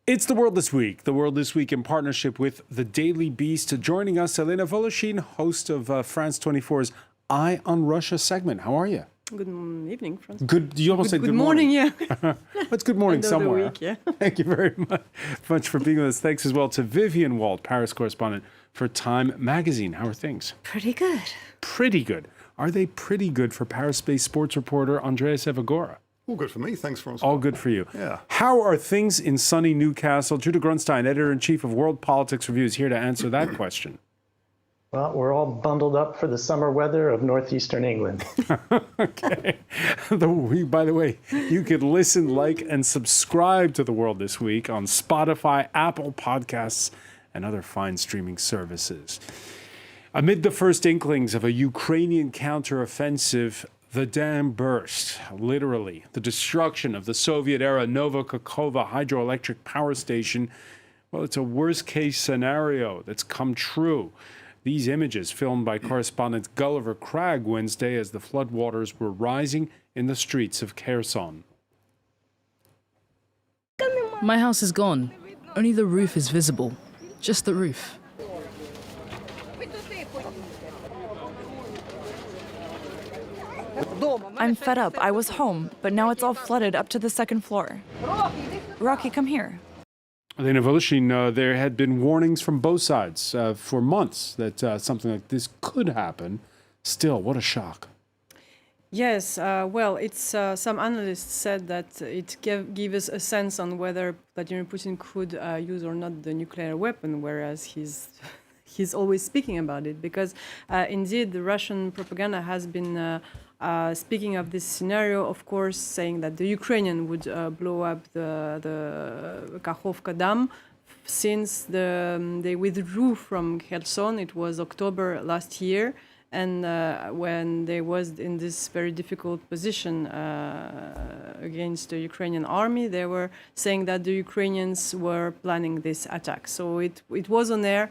It's The World This Week. The World This Week in partnership with The Daily Beast. Joining us, Elena Voloshin, host of France 24's Eye on Russia segment. How are you? Good evening, Francis. Good. You almost said good morning. Yeah. It's good morning somewhere. Week, yeah. Thank you very much for being with us. Thanks as well to Vivian Walt, Paris correspondent for Time Magazine. How are things? Pretty good. Pretty good. Are they pretty good for Paris-based sports reporter Andreas Evagora? All good for me. Thanks, Francois. All good for you. Yeah. How are things in sunny Newcastle? Judah Grunstein, editor-in-chief of World Politics Review, is here to answer that question. Well, we're all bundled up for the summer weather of northeastern England. Okay. By the way, you could listen, like, and subscribe to The World This Week on Spotify, Apple Podcasts, and other fine streaming services. Amid the first inklings of a Ukrainian counteroffensive, the dam burst, literally. The destruction of the Soviet-era Kakhovka hydroelectric power station, well, it's a worst-case scenario that's come true. These images, filmed by correspondent Gulliver Cragg Wednesday as the floodwaters were rising in the streets of Kherson. My house is gone. Only the roof is visible. Just the roof. I'm fed up. I was home, but now it's all flooded up to the second floor. Rocky, come here. Elena Voloshin, there had been warnings from both sides for months that something like this could happen. Still, what a shock. Yes, well, it's some analysts said that it gave us a sense on whether Vladimir Putin could use or not the nuclear weapon, whereas he's always speaking about it, because indeed the Russian propaganda has been speaking of this scenario, of course, saying that the Ukrainian would blow up the Kakhovka dam. Since they withdrew from Kherson, it was October last year, and when they was in this very difficult position against the Ukrainian army, they were saying that the Ukrainians were planning this attack. So it was on air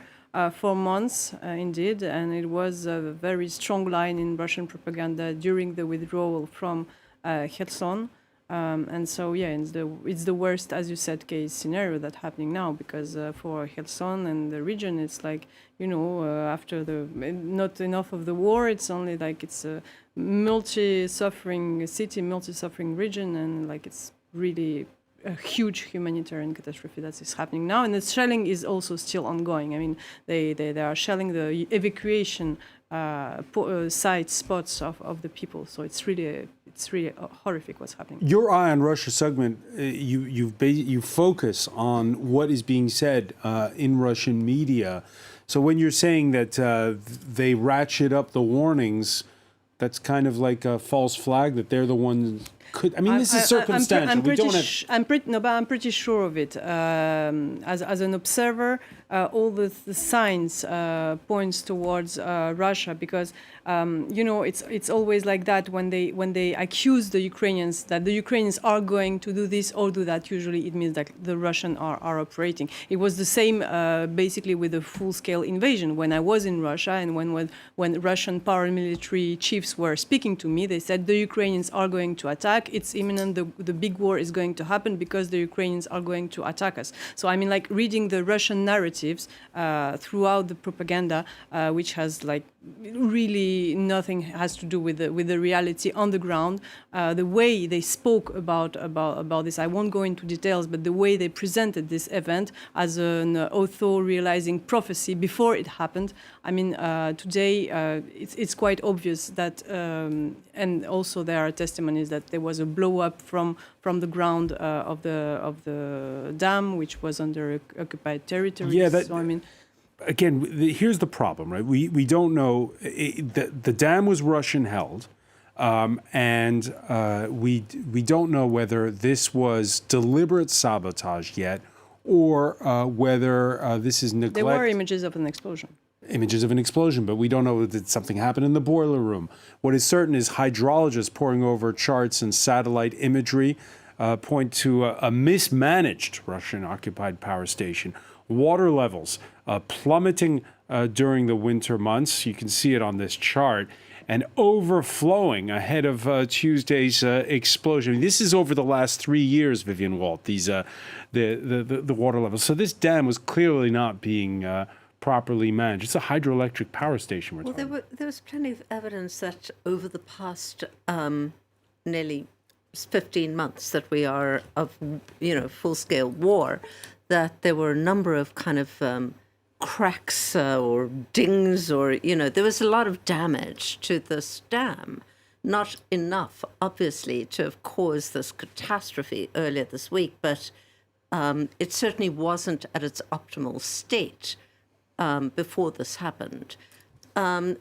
for months, indeed, and it was a very strong line in Russian propaganda during the withdrawal from Kherson. And so, yeah, it's the worst, as you said, case scenario that's happening now, because for Kherson and the region, it's like, after not enough of the war, it's only like it's a multi-suffering city, multi-suffering region, and like it's really a huge humanitarian catastrophe that is happening now, and the shelling is also still ongoing. I mean, they are shelling the evacuation spots of the people. So it's really horrific what's happening. Your Eye on Russia segment, you focus on what is being said in Russian media. So when you're saying that they ratchet up the warnings, that's kind of like a false flag that they're the ones. This is circumstantial. I'm pretty sure of it. As an observer, all the signs points towards Russia, because it's always like that when they accuse the Ukrainians that the Ukrainians are going to do this or do that. Usually, it means that the Russians are operating. It was the same basically with the full-scale invasion. When I was in Russia and when Russian paramilitary chiefs were speaking to me, they said the Ukrainians are going to attack. It's imminent. The big war is going to happen because the Ukrainians are going to attack us. So I mean, like reading the Russian narratives throughout the propaganda, which has like really nothing has to do with the reality on the ground. The way they spoke about this, I won't go into details, but the way they presented this event as an auto-realizing prophecy before it happened. I mean, today it's quite obvious that, and also there are testimonies that there was a blow up from the ground of the dam, which was under occupied territory. Yeah, so I mean. Again, here's the problem, right? We don't know. The dam was Russian held, and we don't know whether this was deliberate sabotage yet, or whether this is neglect. There were images of an explosion. Images of an explosion, but we don't know that something happened in the boiler room. What is certain is hydrologists poring over charts and satellite imagery point to a mismanaged Russian-occupied power station. Water levels plummeting during the winter months. You can see it on this chart. and overflowing ahead of Tuesday's explosion. This is over the last 3 years, Vivian Walt, these the water levels. So this dam was clearly not being properly managed. It's a hydroelectric power station we're talking about. There was plenty of evidence that over the past nearly 15 months that we are of, full-scale war, that there were a number of kind of cracks or dings or, there was a lot of damage to this dam. Not enough, obviously, to have caused this catastrophe earlier this week, but it certainly wasn't at its optimal state before this happened.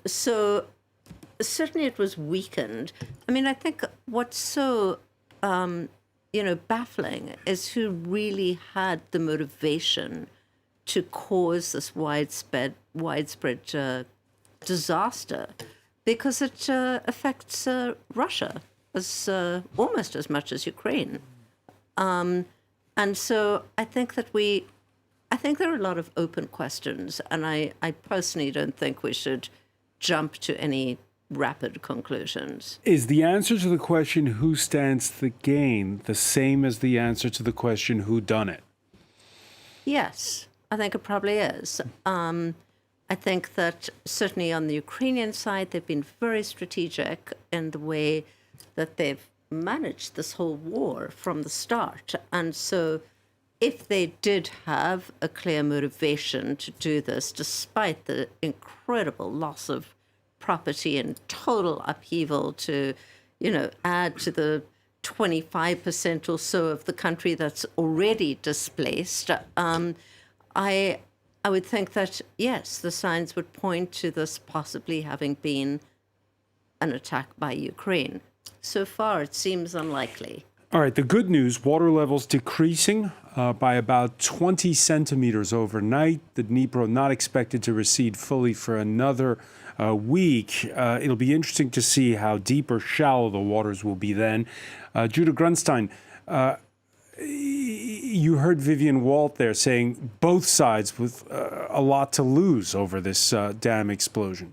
So certainly it was weakened. I mean, I think what's so, baffling is who really had the motivation to cause this widespread disaster, because it affects Russia as almost as much as Ukraine. And so I think that there are a lot of open questions, and I personally don't think we should jump to any rapid conclusions. Is the answer to the question who stands to gain the same as the answer to the question who done it? Yes, I think it probably is. I think that certainly on the Ukrainian side, they've been very strategic in the way that they've managed this whole war from the start. And so if they did have a clear motivation to do this, despite the incredible loss of property and total upheaval to, add to the 25% or so of the country that's already displaced, I would think that, yes, the signs would point to this possibly having been an attack by Ukraine. So far, it seems unlikely. All right, the good news, water levels decreasing by about 20 centimeters overnight. The Dnipro not expected to recede fully for another week. It'll be interesting to see how deep or shallow the waters will be then. Judah Grunstein, you heard Vivian Walt there saying both sides with a lot to lose over this dam explosion.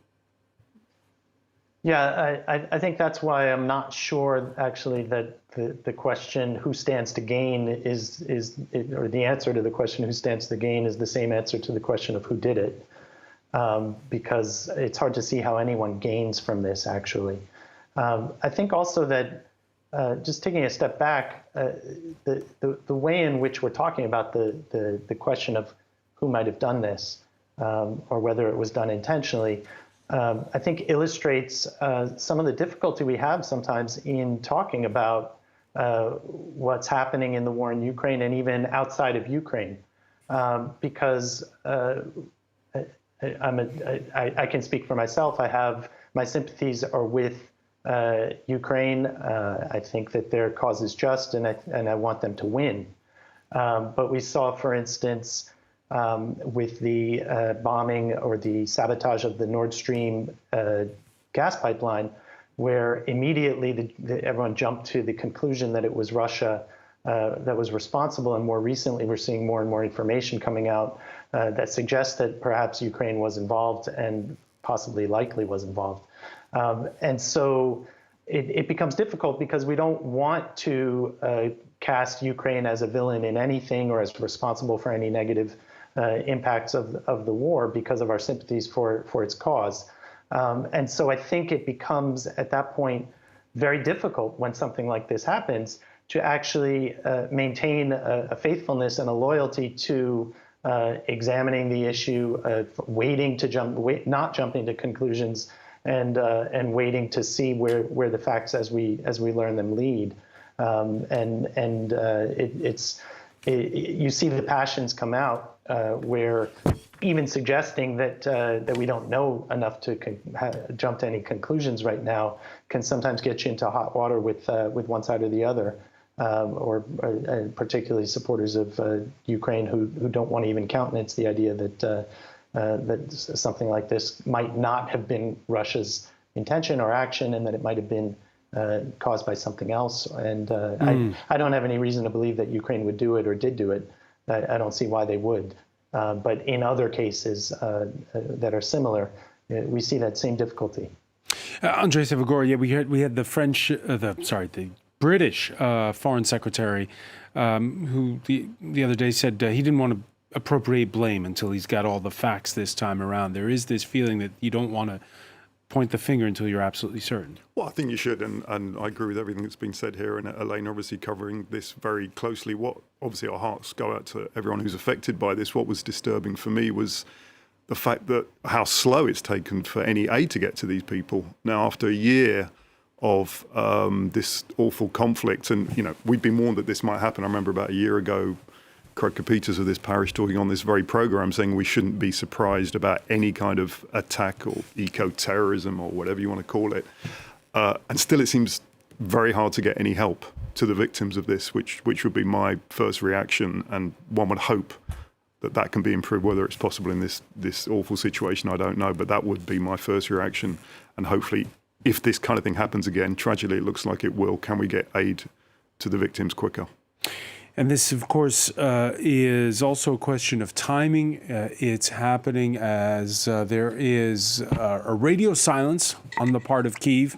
Yeah, I think that's why I'm not sure, actually, that the question who stands to gain or the answer to the question who stands to gain is the same answer to the question of who did it, because it's hard to see how anyone gains from this, actually. I think also that just taking a step back, the way in which we're talking about the question of who might have done this, or whether it was done intentionally, I think illustrates some of the difficulty we have sometimes in talking about what's happening in the war in Ukraine and even outside of Ukraine, because I can speak for myself. My sympathies are with Ukraine. I think that their cause is just, and I want them to win. But we saw, for instance, with the bombing or the sabotage of the Nord Stream gas pipeline, where immediately everyone jumped to the conclusion that it was Russia that was responsible. And more recently, we're seeing more and more information coming out that suggests that perhaps Ukraine was involved and possibly likely was involved. And so it becomes difficult because we don't want to cast Ukraine as a villain in anything or as responsible for any negative impacts of the war because of our sympathies for its cause. And so I think it becomes, at that point, very difficult when something like this happens to actually maintain a faithfulness and a loyalty to examining the issue, waiting to not jumping to conclusions, and waiting to see where the facts as we learn them lead. You see the passions come out where even suggesting that we don't know enough to jump to any conclusions right now can sometimes get you into hot water with one side or the other, or particularly supporters of Ukraine who don't want to even countenance the idea that something like this might not have been Russia's intention or action, and that it might have been caused by something else. And I don't have any reason to believe that Ukraine would do it or did do it. I don't see why they would. But in other cases that are similar, we see that same difficulty. Andrei Savagor, we had the the British Foreign Secretary who the other day said he didn't want to appropriate blame until he's got all the facts this time around. There is this feeling that you don't want to point the finger until you're absolutely certain. Well, I think you should, and I agree with everything that's been said here, and Elaine obviously covering this very closely. Obviously our hearts go out to everyone who's affected by this. What was disturbing for me was the fact that how slow it's taken for any aid to get to these people. Now, after a year of this awful conflict, and we'd been warned that this might happen. I remember about a year ago, Craig Peters of this parish talking on this very program, saying we shouldn't be surprised about any kind of attack or eco-terrorism or whatever you want to call it. And still, it seems very hard to get any help to the victims of this, which would be my first reaction. And one would hope that can be improved. Whether it's possible in this awful situation, I don't know. But that would be my first reaction. And hopefully, if this kind of thing happens again, tragically, it looks like it will, can we get aid to the victims quicker? And this, of course, is also a question of timing. It's happening as there is a radio silence on the part of Kyiv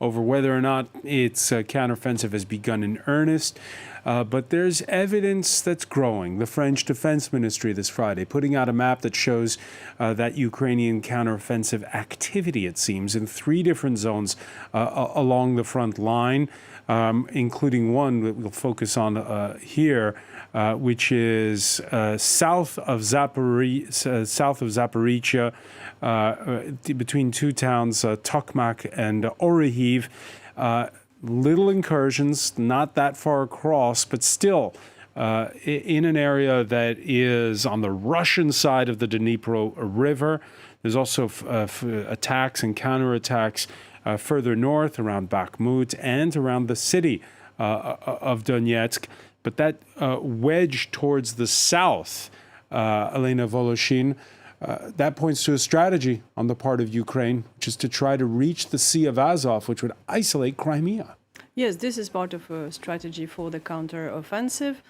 over whether or not its counteroffensive has begun in earnest. But there's evidence that's growing. The French Defense Ministry this Friday putting out a map that shows that Ukrainian counteroffensive activity, it seems, in 3 different zones along the front line. Including one that we'll focus on here, which is south of Zaporizhia, between 2 towns, Tokmak and Orikhiv. Little incursions, not that far across, but still in an area that is on the Russian side of the Dnipro River. There's also attacks and counterattacks further north around Bakhmut and around the city of Donetsk. But that wedge towards the south, Elena Voloshin, that points to a strategy on the part of Ukraine, which is to try to reach the Sea of Azov, which would isolate Crimea. Yes, this is part of a strategy for the counteroffensive.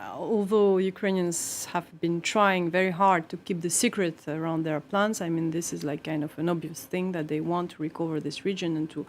Although Ukrainians have been trying very hard to keep the secret around their plans, I mean, this is like kind of an obvious thing that they want to recover this region and to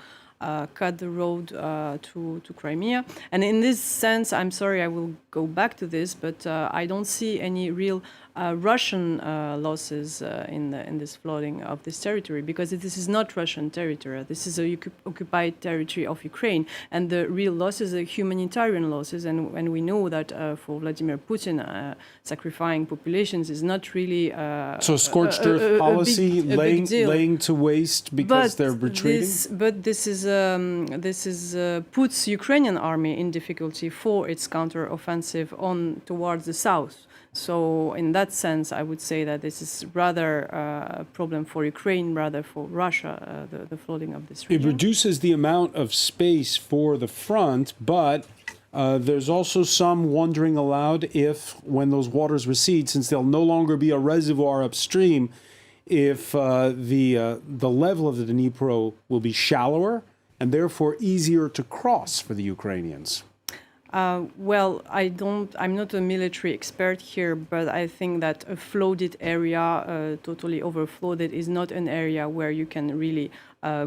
cut the road to Crimea. And in this sense, I'm sorry, I will go back to this, but I don't see any real Russian losses in this flooding of this territory, because this is not Russian territory. This is a occupied territory of Ukraine, and the real losses are humanitarian losses. And we know that for Vladimir Putin, sacrificing populations is not really so scorched earth policy, laying to waste because they're retreating. This puts Ukrainian army in difficulty for its counteroffensive on towards the south. So in that sense, I would say that this is rather a problem for Ukraine, rather for Russia, the flooding of this region. It reduces the amount of space for the front, but there's also some wondering aloud if, when those waters recede, since there'll no longer be a reservoir upstream, if the level of the Dnipro will be shallower and therefore easier to cross for the Ukrainians. Well, I'm not a military expert here, but I think that a flooded area, totally overflooded, is not an area where you can really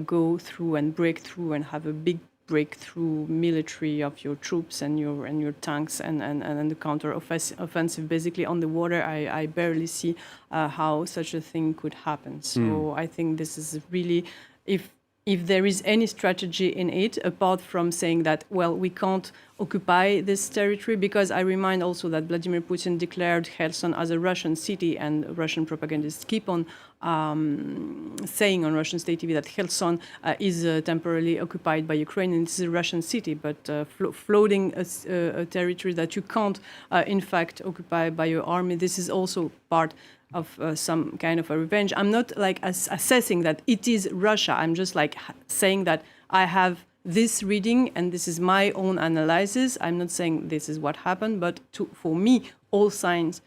go through and break through and have a big breakthrough military of your troops and your tanks and the counter-offensive basically on the water. I barely see how such a thing could happen. So I think this is really, if there is any strategy in it, apart from saying that, well, we can't occupy this territory, because I remind also that Vladimir Putin declared Kherson as a Russian city, and Russian propagandists keep on saying on Russian state TV that Kherson is temporarily occupied by Ukraine, and it's a Russian city, but flooding a territory that you can't, in fact, occupy by your army, this is also part of some kind of a revenge. I'm not like assessing that it is Russia. I'm just like saying that I have this reading and this is my own analysis. I'm not saying this is what happened, but for me, all signs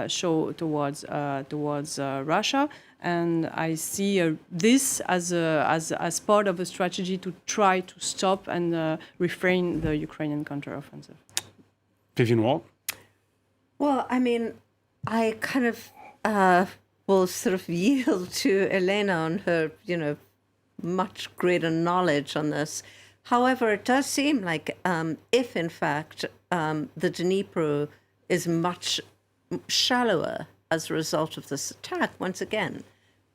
show towards Russia, and I see this as part of a strategy to try to stop and refrain the Ukrainian counteroffensive. Vivian Walt? Well, I mean, I kind of will sort of yield to Elena on her, much greater knowledge on this. However, it does seem like if, in fact, the Dnipro is much shallower as a result of this attack, once again,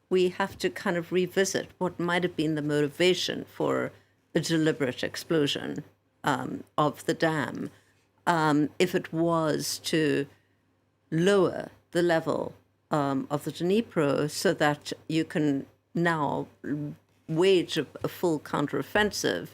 we have to kind of revisit what might have been the motivation for a deliberate explosion of the dam, if it was to lower the level of the Dnipro so that you can now wage a full counteroffensive,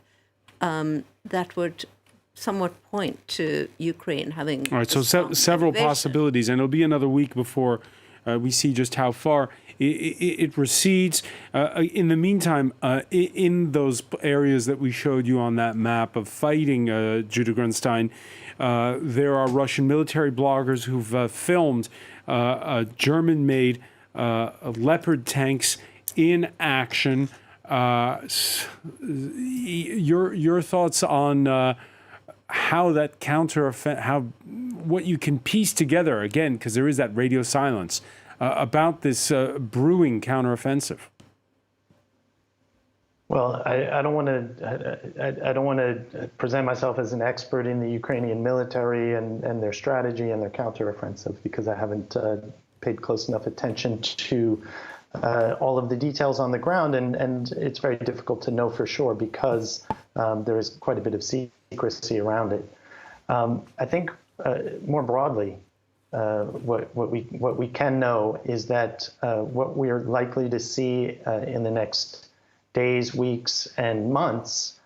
that would somewhat point to Ukraine having... All right, so several possibilities, and it'll be another week before we see just how far it recedes. In the meantime, in those areas that we showed you on that map of fighting, Judah Grunstein, there are Russian military bloggers who've filmed German-made Leopard tanks in action. Your thoughts on how that what you can piece together, again, because there is that radio silence, about this brewing counteroffensive? Well, I don't want to present myself as an expert in the Ukrainian military and their strategy and their counteroffensive, because I haven't paid close enough attention to all of the details on the ground, and it's very difficult to know for sure because there is quite a bit of secrecy around it. I think more broadly, what we can know is that what we're likely to see in the next days, weeks, and months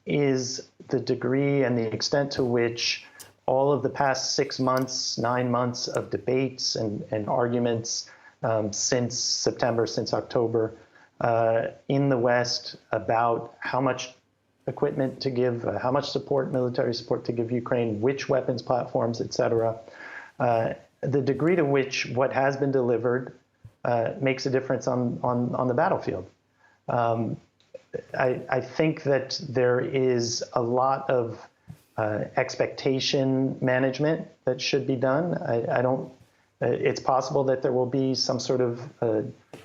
is the degree and the extent to which all of the past 6 months, 9 months of debates and arguments since September, since October, in the West about how much equipment to give, how much support, military support to give Ukraine, which weapons platforms, etc. The degree to which what has been delivered makes a difference on the battlefield. I think that there is a lot of expectation management that should be done. It's possible that there will be some sort of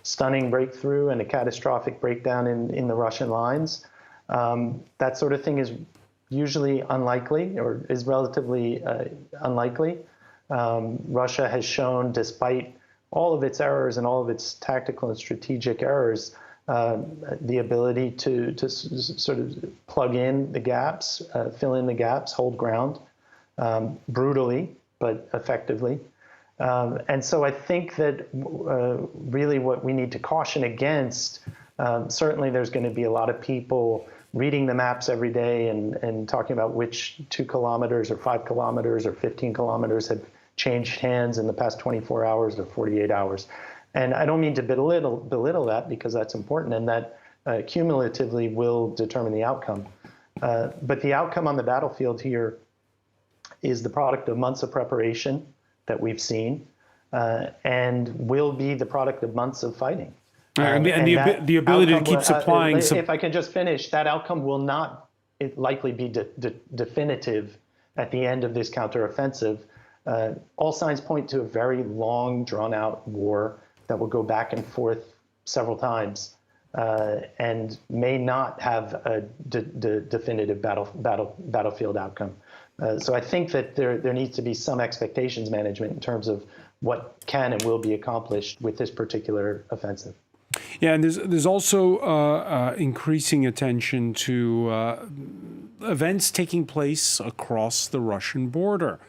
stunning breakthrough and a catastrophic breakdown in the Russian lines. That sort of thing is usually unlikely, or is relatively unlikely. Russia has shown, despite all of its errors and all of its tactical and strategic errors, the ability to sort of plug in the gaps, fill in the gaps, hold ground, brutally, but effectively. And so I think that really what we need to caution against, certainly there's going to be a lot of people reading the maps every day and talking about which 2 kilometers or 5 kilometers or 15 kilometers have changed hands in the past 24 hours or 48 hours. And I don't mean to belittle that, because that's important, and that cumulatively will determine the outcome. But the outcome on the battlefield here is the product of months of preparation that we've seen, and will be the product of months of fighting. And the ability to keep supplying... if I can just finish, that outcome will not likely be definitive at the end of this counteroffensive. All signs point to a very long, drawn-out war that will go back and forth several times, and may not have a definitive battlefield outcome. So I think that there needs to be some expectations management in terms of what can and will be accomplished with this particular offensive. Yeah, and there's also increasing attention to events taking place across the Russian border.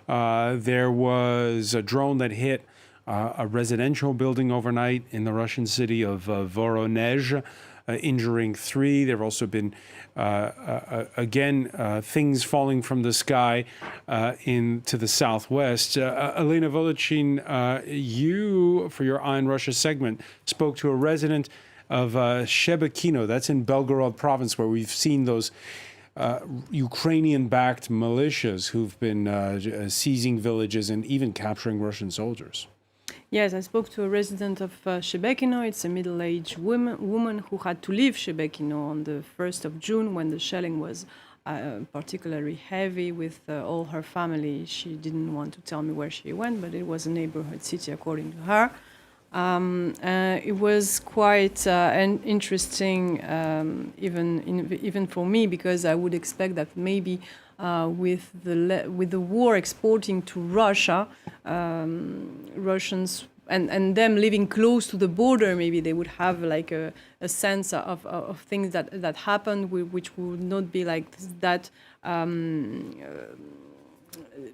There was a drone that hit a residential building overnight in the Russian city of Voronezh, injuring 3. There have also been, things falling from the sky into the southwest. Elena Volochin, you, for your Eye on Russia segment, spoke to a resident of Shebekino, that's in Belgorod province, where we've seen those Ukrainian-backed militias who've been seizing villages and even capturing Russian soldiers. Yes, I spoke to a resident of Shebekino. It's a middle-aged woman who had to leave Shebekino on the 1st of June when the shelling was particularly heavy with all her family. She didn't want to tell me where she went, but it was a neighborhood city according to her. It was quite interesting, even for me, because I would expect that maybe with the war exporting to Russia, Russians and them living close to the border, maybe they would have like a sense of things that happened, which would not be like that.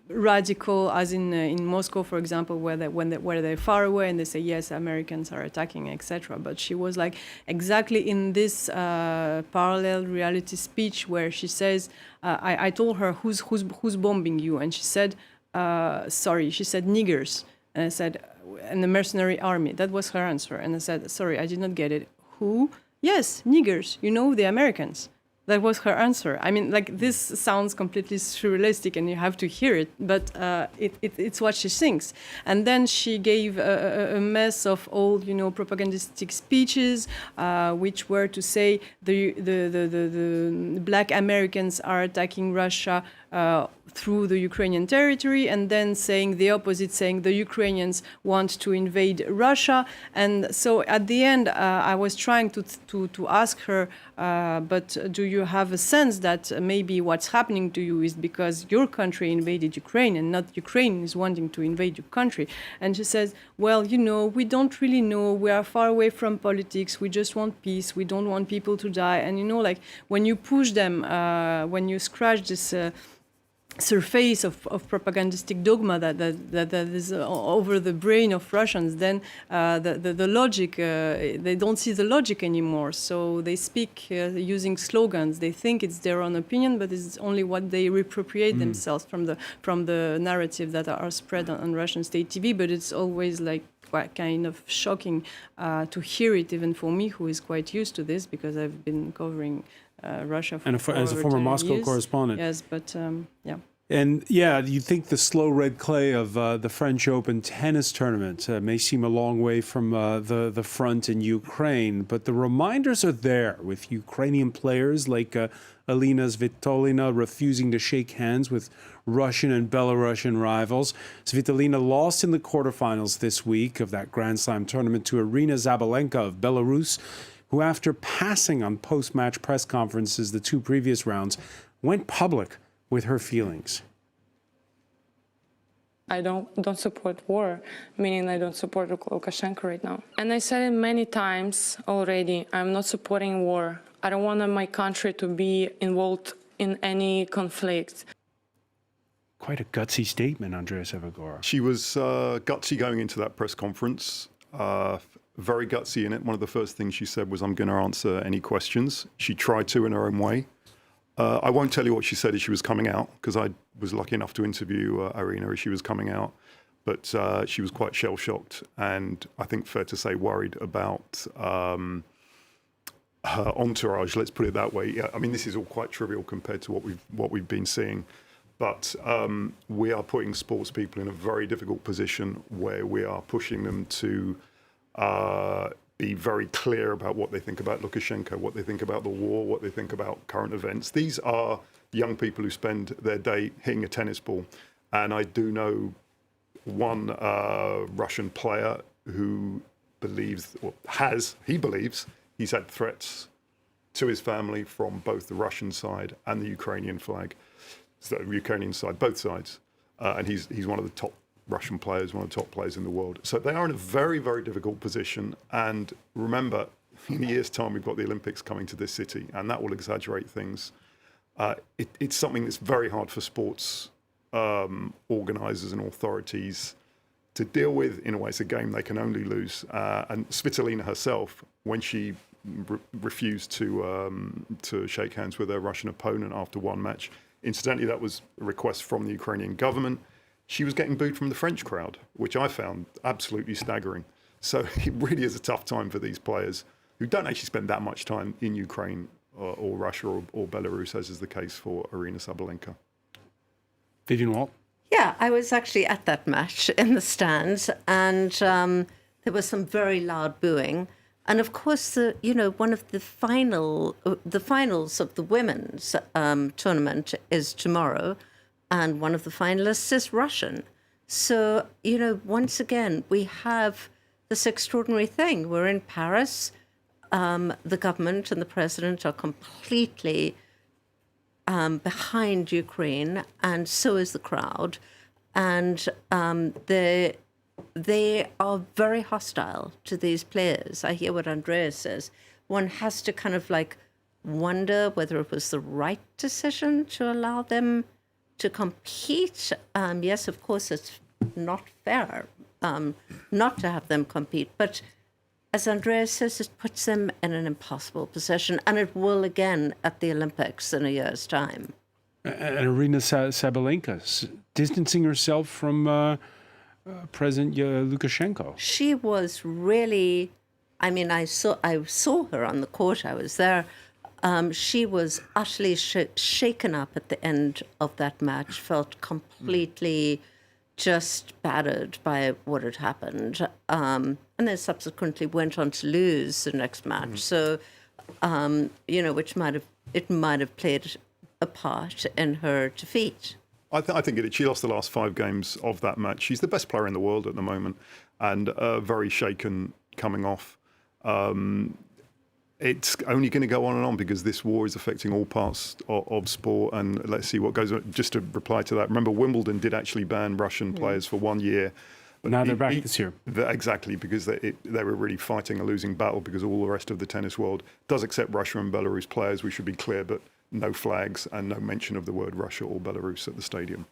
Radical, as in Moscow, for example, where they're far away and they say yes, Americans are attacking, etc. But she was like exactly in this parallel reality speech where she says, I told her who's bombing you, and she said, sorry, she said niggers, and I said, and the mercenary army. That was her answer, and I said, sorry, I did not get it. Who? Yes, niggers. You know, the Americans. That was her answer. I mean, like, this sounds completely surrealistic and you have to hear it, but it's what she thinks. And then she gave a mess of old, propagandistic speeches, which were to say the black Americans are attacking Russia through the Ukrainian territory, and then saying the opposite, saying the Ukrainians want to invade Russia. And so at the end, I was trying to ask her, but do you have a sense that maybe what's happening to you is because your country invaded Ukraine and not Ukraine is wanting to invade your country? And she says, well, we don't really know. We are far away from politics. We just want peace. We don't want people to die. And, like when you push them, when you scratch this surface of propagandistic dogma that is over the brain of Russians, then the logic, they don't see the logic anymore. So they speak using slogans. They think it's their own opinion, but it's only what they reappropriate themselves from the narrative that are spread on Russian state TV. But it's always like quite kind of shocking to hear it, even for me, who is quite used to this, because I've been covering Russia for as a former Moscow years. correspondent. Yes, but yeah. And yeah, you think the slow red clay of the French Open tennis tournament may seem a long way from the front in Ukraine, but the reminders are there, with Ukrainian players like Alina Svitolina refusing to shake hands with Russian and Belarusian rivals. Svitolina lost in the quarterfinals this week of that Grand Slam tournament to Aryna Sabalenka of Belarus, who, after passing on post-match press conferences the two previous rounds, went public with her feelings. I don't support war, meaning I don't support Lukashenko right now. And I said it many times already, I'm not supporting war. I don't want my country to be involved in any conflict. Quite a gutsy statement, Andrea Sevagora. She was gutsy going into that press conference, very gutsy in it. One of the first things she said was, I'm going to answer any questions. She tried to in her own way. I won't tell you what she said as she was coming out, because I was lucky enough to interview Aryna as she was coming out. But she was quite shell-shocked and, I think, fair to say, worried about her entourage, let's put it that way. Yeah, I mean, this is all quite trivial compared to what we've been seeing. But we are putting sports people in a very difficult position where we are pushing them to be very clear about what they think about Lukashenko, what they think about the war, what they think about current events. These are young people who spend their day hitting a tennis ball. And I do know one Russian player who believes, or he believes he's had threats to his family from both the Russian side and the Ukrainian flag. So the Ukrainian side, both sides. And he's one of the top Russian players, one of the top players in the world. So they are in a very, very difficult position. And remember, in a year's time, we've got the Olympics coming to this city, and that will exaggerate things. It's something that's very hard for sports organisers and authorities to deal with. In a way, it's a game they can only lose. And Svitolina herself, when she refused to shake hands with her Russian opponent after one match, incidentally, that was a request from the Ukrainian government. She was getting booed from the French crowd, which I found absolutely staggering. So it really is a tough time for these players who don't actually spend that much time in Ukraine or Russia or Belarus, as is the case for Aryna Sabalenka. Vivian Walt? Yeah, I was actually at that match in the stands, and there was some very loud booing. And of course, one of the finals of the women's tournament is tomorrow. And one of the finalists is Russian. So, once again, we have this extraordinary thing. We're in Paris. The government and the president are completely behind Ukraine, and so is the crowd. And they are very hostile to these players. I hear what Andrea says. One has to kind of like wonder whether it was the right decision to allow them to compete. Yes, of course, it's not fair not to have them compete. But as Andrea says, it puts them in an impossible position. And it will again at the Olympics in a year's time. And Irina Sabalenka distancing herself from President Lukashenko. She was really, I mean, I saw her on the court. I was there. She was utterly shaken up at the end of that match, felt completely just battered by what had happened. And then subsequently went on to lose the next match. So, which might have played a part in her defeat. I think she lost the last 5 games of that match. She's the best player in the world at the moment, and very shaken coming off. It's only going to go on and on because this war is affecting all parts of sport, and let's see what goes on. Just to reply to that, remember Wimbledon did actually ban Russian players for 1 year. But now they're back this year. Exactly, because they were really fighting a losing battle because all the rest of the tennis world does accept Russia and Belarus players, we should be clear, but no flags and no mention of the word Russia or Belarus at the stadium.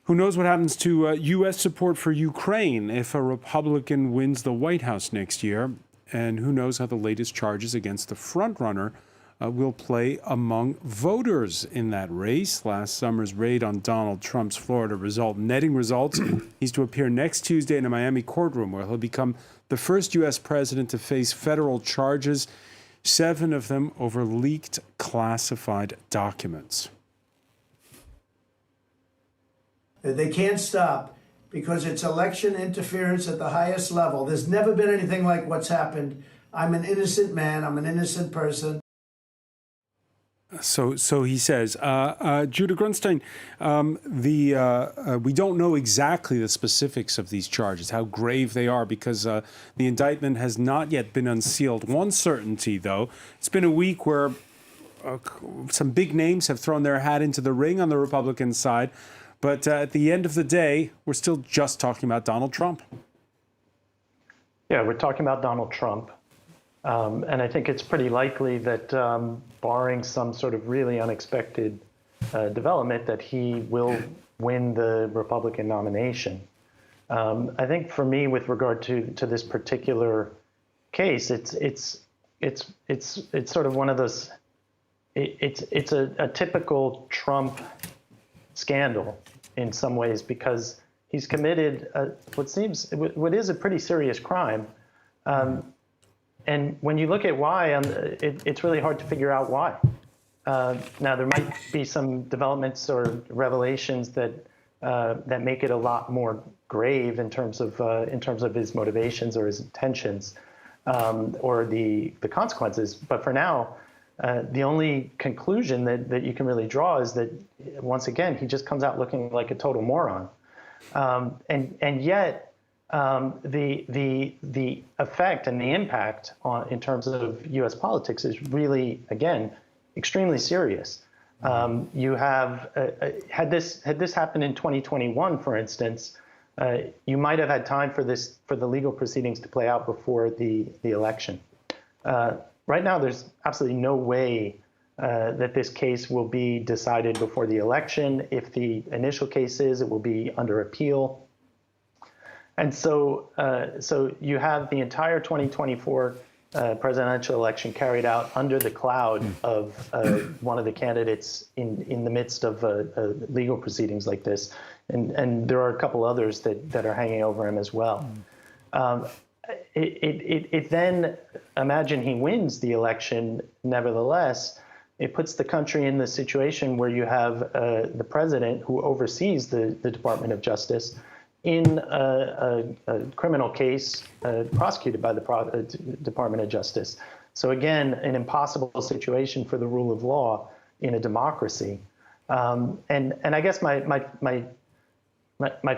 Who knows what happens to U.S. support for Ukraine if a Republican wins the White House next year? And who knows how the latest charges against the frontrunner will play among voters in that race. Last summer's raid on Donald Trump's Florida netting results. He's to appear next Tuesday in a Miami courtroom where he'll become the first U.S. president to face federal charges, 7 of them over leaked classified documents. They can't stop because it's election interference at the highest level. There's never been anything like what's happened. I'm an innocent man. I'm an innocent person. So he says, Judah Grunstein, we don't know exactly the specifics of these charges, how grave they are, because the indictment has not yet been unsealed. One certainty, though, it's been a week where some big names have thrown their hat into the ring on the Republican side. But at the end of the day, we're still just talking about Donald Trump. Yeah, we're talking about Donald Trump. And I think it's pretty likely that, barring some sort of really unexpected development, that he will win the Republican nomination. I think for me, with regard to this particular case, it's sort of one of those. It's a typical Trump scandal in some ways, because he's committed what is a pretty serious crime. And when you look at why, it's really hard to figure out why. Now, there might be some developments or revelations that make it a lot more grave in terms of his motivations or his intentions, or the consequences. But for now, the only conclusion that you can really draw is that, once again, he just comes out looking like a total moron. And yet, the effect and the impact in terms of U.S. politics is really, again, extremely serious. You have had this happened in 2021, for instance, you might have had time for the legal proceedings to play out before the election. Right now, there's absolutely no way that this case will be decided before the election. If the initial case is, it will be under appeal. And so you have the entire 2024 presidential election carried out under the cloud of one of the candidates in the midst of legal proceedings like this. And there are a couple others that are hanging over him as well. It then, imagine he wins the election, nevertheless, it puts the country in the situation where you have the president who oversees the Department of Justice in a criminal case prosecuted by the Department of Justice. So again, an impossible situation for the rule of law in a democracy. And I guess my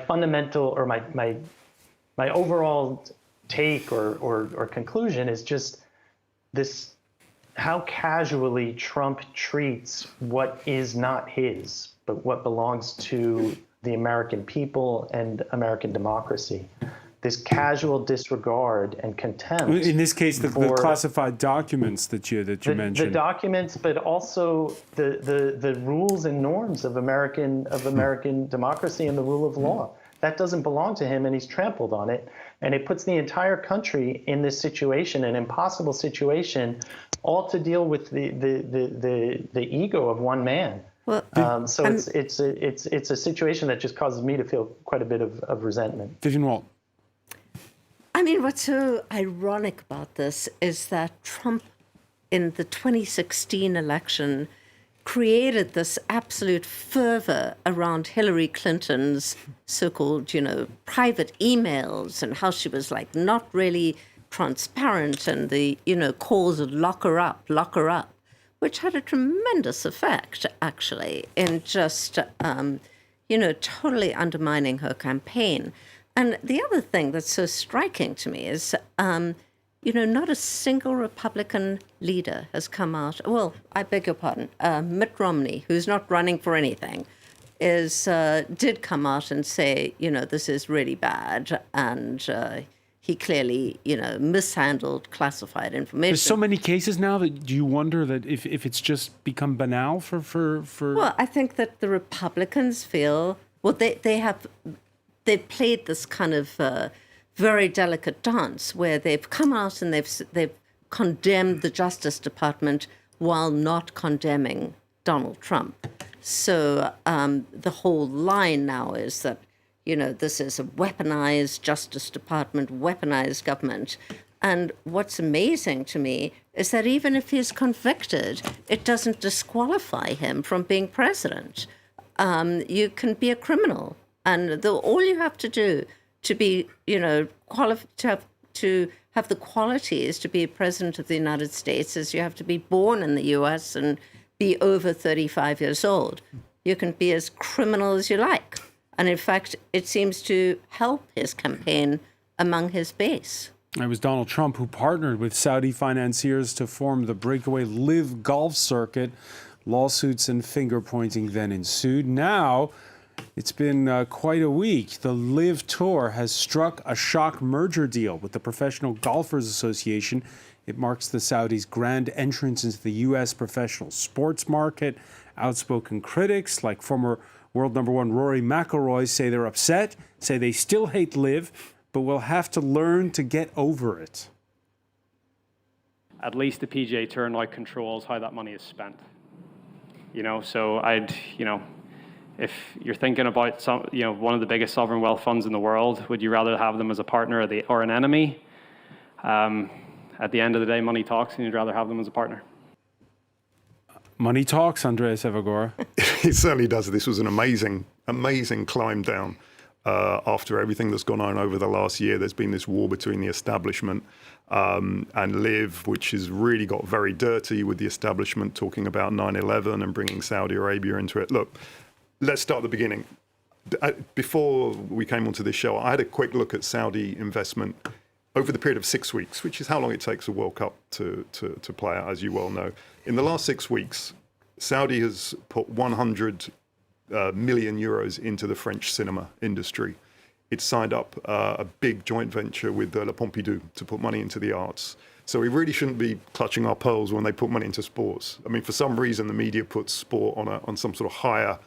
fundamental, or my overall take or conclusion is just this, how casually Trump treats what is not his, but what belongs to the American people and American democracy. This casual disregard and contempt. In this case, the classified documents that you mentioned. The documents, but also the rules and norms of American democracy and the rule of law. That doesn't belong to him, and he's trampled on it. And it puts the entire country in this situation, an impossible situation, all to deal with the ego of one man. Well, so it's a situation that just causes me to feel quite a bit of resentment. Vivian Walt. I mean, what's so ironic about this is that Trump, in the 2016 election, created this absolute fervor around Hillary Clinton's so-called, private emails and how she was like not really transparent, and the, calls of lock her up, which had a tremendous effect, actually, in just, totally undermining her campaign. And the other thing that's so striking to me is, not a single Republican leader has come out. Well, I beg your pardon. Mitt Romney, who's not running for anything, did come out and say, this is really bad, and he clearly, mishandled classified information. There's so many cases now that do you wonder that if it's just become banal for? Well, I think that the Republicans feel they've played this kind of very delicate dance where they've come out and they've condemned the Justice Department while not condemning Donald Trump. So the whole line now is that, this is a weaponized Justice Department, weaponized government. And what's amazing to me is that even if he's convicted, it doesn't disqualify him from being president. You can be a criminal. And all you have to do to be, to have the qualities to be president of the United States is you have to be born in the U.S. and be over 35 years old. You can be as criminal as you like. And in fact, it seems to help his campaign among his base. It was Donald Trump who partnered with Saudi financiers to form the breakaway Live golf circuit. Lawsuits and finger-pointing then ensued. Now, it's been quite a week. The Live Tour has struck a shock merger deal with the Professional Golfers Association. It marks the Saudis' grand entrance into the U.S. professional sports market. Outspoken critics like former world number one Rory McIlroy say they're upset, say they still hate Live, but will have to learn to get over it. At least the PGA Tour now controls how that money is spent. So if you're thinking about one of the biggest sovereign wealth funds in the world, would you rather have them as a partner or an enemy? At the end of the day, money talks, and you'd rather have them as a partner. Money talks, Andreas Evagora. It certainly does. This was an amazing climb down. After everything that's gone on over the last year, there's been this war between the establishment and Live, which has really got very dirty with the establishment talking about 9/11 and bringing Saudi Arabia into it. Look, let's start at the beginning. Before we came onto this show, I had a quick look at Saudi investment over the period of 6 weeks, which is how long it takes a World Cup to play out, as you well know. In the last 6 weeks, Saudi has put 100 million euros into the French cinema industry. It signed up a big joint venture with La Pompidou to put money into the arts. So we really shouldn't be clutching our pearls when they put money into sports. I mean, for some reason, the media puts sport on some sort of higher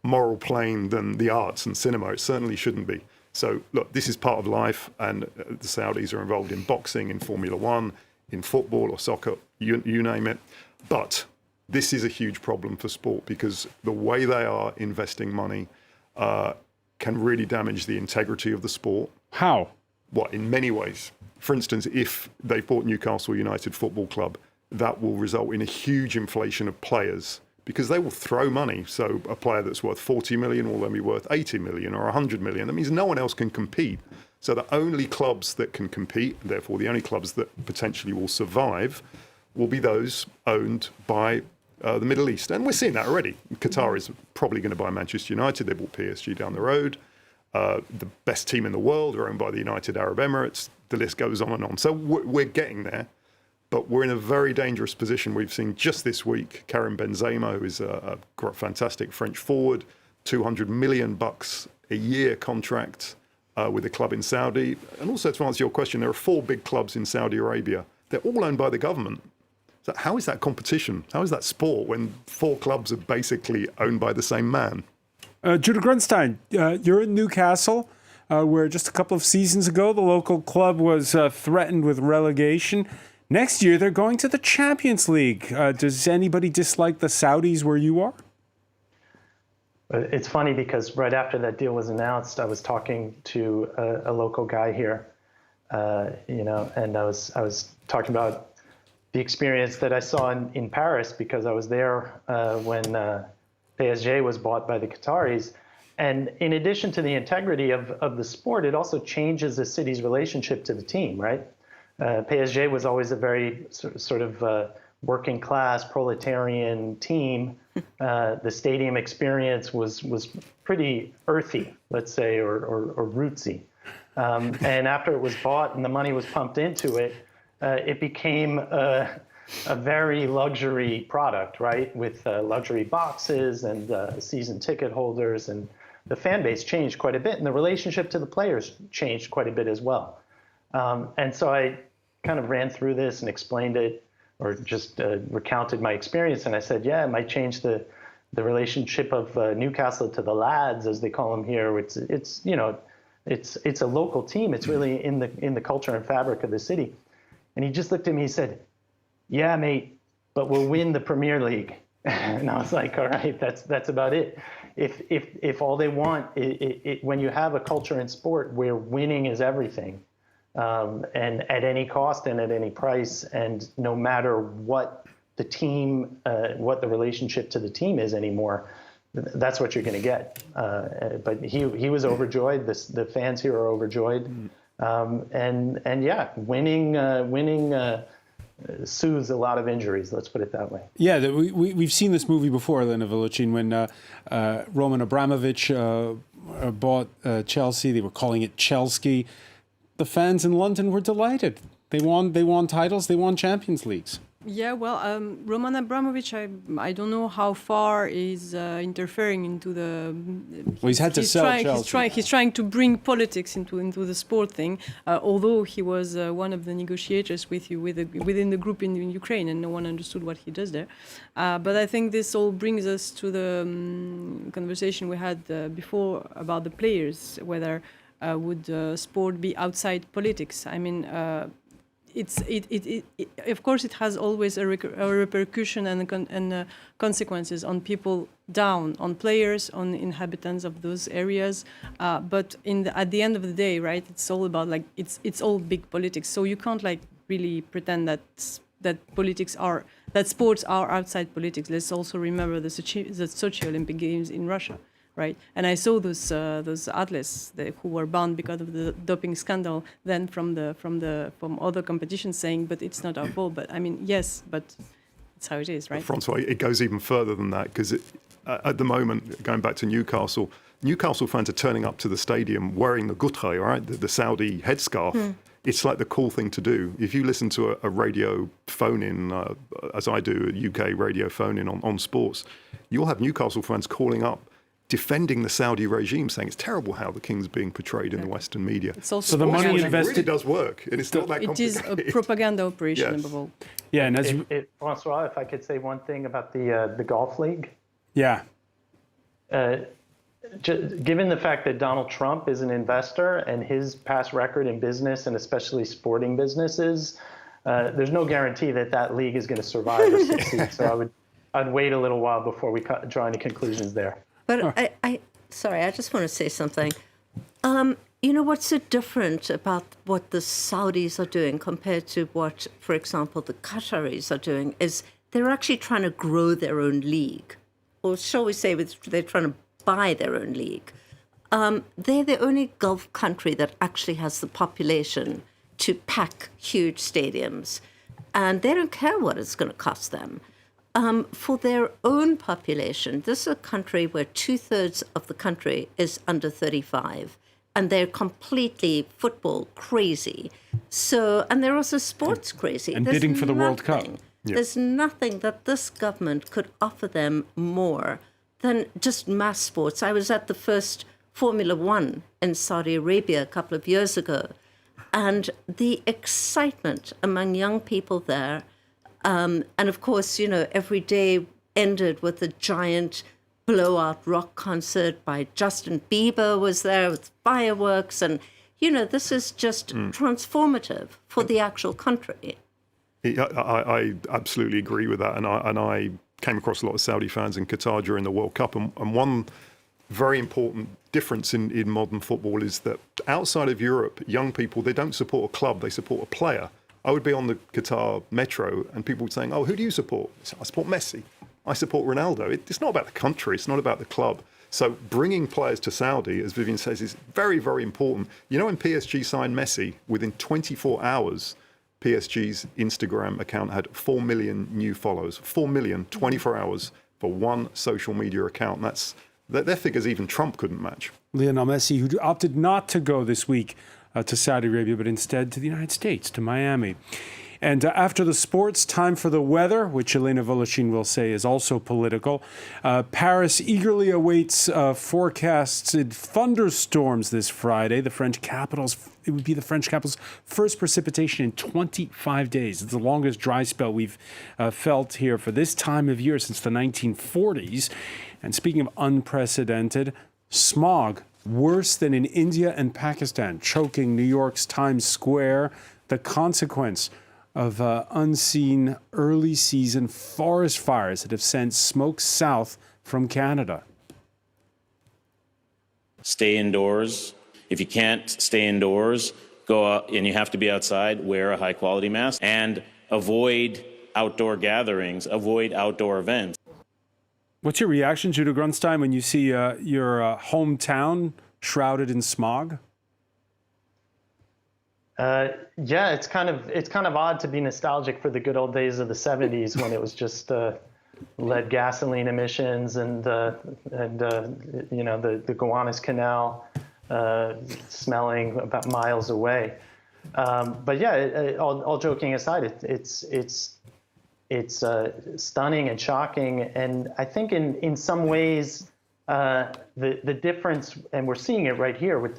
moral plane than the arts and cinema. It certainly shouldn't be. So look, this is part of life, and the Saudis are involved in boxing, in Formula One, in football or soccer, you name it. But this is a huge problem for sport because the way they are investing money can really damage the integrity of the sport. How? What, in many ways. For instance, if they bought Newcastle United Football Club, that will result in a huge inflation of players because they will throw money. So a player that's worth 40 million will then be worth 80 million or 100 million. That means no one else can compete. So the only clubs that can compete, and therefore the only clubs that potentially will survive, will be those owned by the Middle East. And we're seeing that already. Qatar is probably going to buy Manchester United. They bought PSG down the road. The best team in the world are owned by the United Arab Emirates. The list goes on and on. So we're getting there, but we're in a very dangerous position. We've seen just this week Karim Benzema, who is a fantastic French forward, $200 million a year contract with a club in Saudi. And also, to answer your question, there are 4 big clubs in Saudi Arabia. They're all owned by the government. So how is that competition? How is that sport when 4 clubs are basically owned by the same man? Judah Grunstein, you're in Newcastle, where just a couple of seasons ago, the local club was threatened with relegation. Next year, they're going to the Champions League. Does anybody dislike the Saudis where you are? It's funny because right after that deal was announced, I was talking to a local guy here, and I was talking about the experience that I saw in Paris because I was there when PSG was bought by the Qataris. And in addition to the integrity of the sport, it also changes the city's relationship to the team, right? PSG was always a very sort of working class proletarian team. The stadium experience was pretty earthy, let's say, or rootsy. And after it was bought and the money was pumped into it, it became a very luxury product, right? With luxury boxes and season ticket holders, and the fan base changed quite a bit, and the relationship to the players changed quite a bit as well. And so I kind of ran through this and explained it, or just recounted my experience, and I said, yeah, it might change the relationship of Newcastle to the lads, as they call them here. It's a local team. It's really in the culture and fabric of the city. And he just looked at me. He said, "Yeah, mate, but we'll win the Premier League." And I was like, "All right, that's about it." If all they want, when you have a culture in sport where winning is everything, and at any cost and at any price, and no matter what the team, what the relationship to the team is anymore, that's what you're going to get. But he was overjoyed. The fans here are overjoyed. And yeah, winning soothes a lot of injuries. Let's put it that way. Yeah, we've seen this movie before, Elena Velicin, when Roman Abramovich bought Chelsea. They were calling it Chelsea. The fans in London were delighted. They won titles. They won Champions Leagues. Yeah, well, Roman Abramovich, I don't know how far is interfering into the. Well, he's had to sell Chelsea. He's trying to bring politics into the sport thing. Although he was one of the negotiators within the group in Ukraine, and no one understood what he does there. But I think this all brings us to the conversation we had before about the players, whether would sport be outside politics? I mean. Of course, it has always a repercussion and consequences on people down, on players, on inhabitants of those areas. But at the end of the day, right, it's all about it's all big politics. So you can't really pretend that sports are outside politics. Let's also remember the Sochi Olympic Games in Russia. Right, and I saw those athletes who were banned because of the doping scandal. Then from other competitions saying, "But it's not our fault." But I mean, yes, but it's how it is, right? Francois, it goes even further than that because at the moment, going back to Newcastle fans are turning up to the stadium wearing the gutre, right, the Saudi headscarf. It's like the cool thing to do. If you listen to a radio phone-in, as I do, a UK radio phone-in on sports, you'll have Newcastle fans calling up, defending the Saudi regime, saying it's terrible how the king's being portrayed in the Western media. It's also so the money invested really does work, and it's not that complicated. It is a propaganda operation, above all. Yeah, and Francois, if I could say one thing about the golf league. Yeah. Given the fact that Donald Trump is an investor and his past record in business, and especially sporting businesses, there's no guarantee that league is going to survive or succeed. So I'd wait a little while before we draw any conclusions there. But I just want to say something. What's so different about what the Saudis are doing compared to what, for example, the Qataris are doing is they're actually trying to grow their own league. Or shall we say they're trying to buy their own league. They're the only Gulf country that actually has the population to pack huge stadiums. And they don't care what it's going to cost them. for their own population. This is a country where 2/3 of the country is under 35, and they're completely football crazy. So, and they're also sports crazy. And bidding for the World Cup. There's nothing that this government could offer them more than just mass sports. I was at the first Formula One in Saudi Arabia a couple of years ago, and the excitement among young people there, and of course, every day ended with a giant blowout rock concert by Justin Bieber was there with fireworks, and this is just transformative for the actual country. I absolutely agree with that, and I came across a lot of Saudi fans in Qatar during the World Cup, and one very important difference in modern football is that outside of Europe, young people, they don't support a club, they support a player. I would be on the Qatar metro and people would saying, "Oh, who do you support?" I support Messi. I support Ronaldo. It's not about the country, it's not about the club. So bringing players to Saudi, as Vivian says, is very, very important. When PSG signed Messi, within 24 hours, PSG's Instagram account had 4 million new followers. 4 million, 24 hours for one social media account. Their figures even Trump couldn't match. Lionel Messi, who opted not to go this week to Saudi Arabia, but instead to the United States, to Miami. And after the sports, time for the weather, which Elena Voloshin will say is also political. Paris eagerly awaits forecasts in thunderstorms this Friday. It would be the French capital's first precipitation in 25 days. It's the longest dry spell we've felt here for this time of year since the 1940s. And speaking of unprecedented, smog, worse than in India and Pakistan, choking New York's Times Square. The consequence of unseen early season forest fires that have sent smoke south from Canada. Stay indoors. If you can't stay indoors, go out, and you have to be outside, wear a high quality mask and avoid outdoor gatherings, avoid outdoor events. What's your reaction, Judah Grunstein, when you see your hometown shrouded in smog? Yeah, it's kind of odd to be nostalgic for the good old days of the 70s when it was just lead gasoline emissions and the Gowanus Canal smelling about miles away. But yeah, all joking aside, it's stunning and shocking, and I think in some ways the difference, and we're seeing it right here with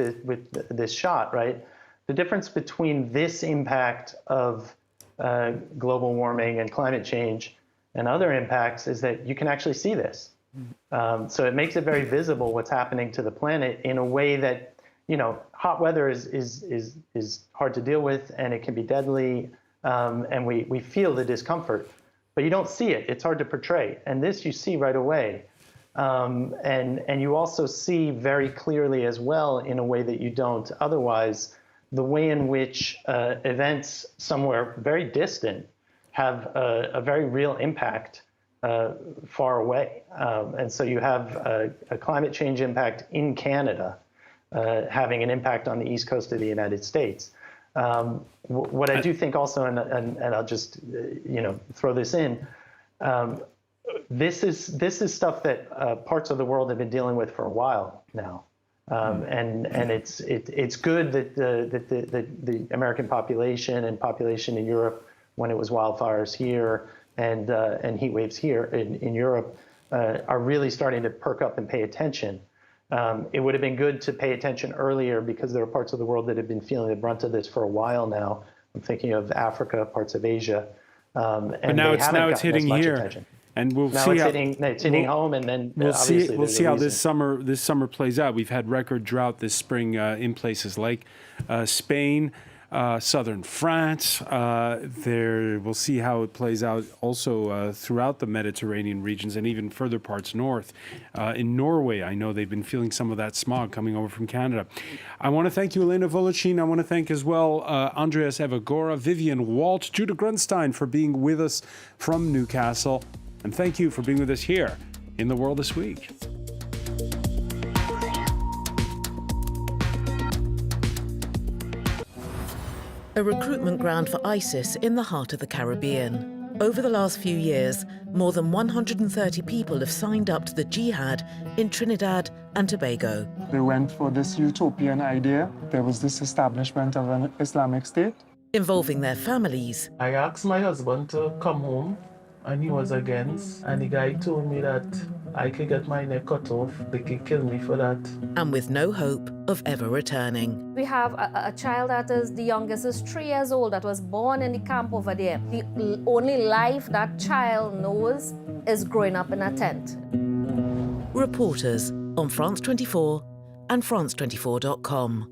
this shot, right? The difference between this impact of global warming and climate change and other impacts is that you can actually see this. So it makes it very visible what's happening to the planet in a way that, hot weather is hard to deal with, and it can be deadly, and we feel the discomfort, but you don't see it. It's hard to portray. And this you see right away. And you also see very clearly as well, in a way that you don't otherwise, the way in which events somewhere very distant have a very real impact far away. And so you have a climate change impact in Canada having an impact on the east coast of the United States. What I do think also, and I'll just throw this in, this is stuff that parts of the world have been dealing with for a while now. And it's good that the American population and population in Europe, when it was wildfires here and heat waves here in Europe, are really starting to perk up and pay attention. It would have been good to pay attention earlier, because there are parts of the world that have been feeling the brunt of this for a while now. I'm thinking of Africa, parts of Asia, and now it's hitting here. Attention. And we'll now see it's hitting home, and then we'll see how this summer plays out. We've had record drought this spring in places like Spain, southern France. We'll see how it plays out also throughout the Mediterranean regions and even further parts north. In Norway, I know they've been feeling some of that smog coming over from Canada. I want to thank you, Elena Voloshin. I want to thank as well Andreas Evagora, Vivian Walt, Judah Grunstein for being with us from Newcastle. And thank you for being with us here in The World This Week. A recruitment ground for ISIS in the heart of the Caribbean. Over the last few years, more than 130 people have signed up to the jihad in Trinidad and Tobago. They went for this utopian idea. There was this establishment of an Islamic State. Involving their families. I asked my husband to come home, and he was against. And the guy told me that I could get my neck cut off. They could kill me for that. And with no hope of ever returning. We have a child that is, the youngest is 3 years old, that was born in the camp over there. The only life that child knows is growing up in a tent. Reporters on France 24 and France24.com.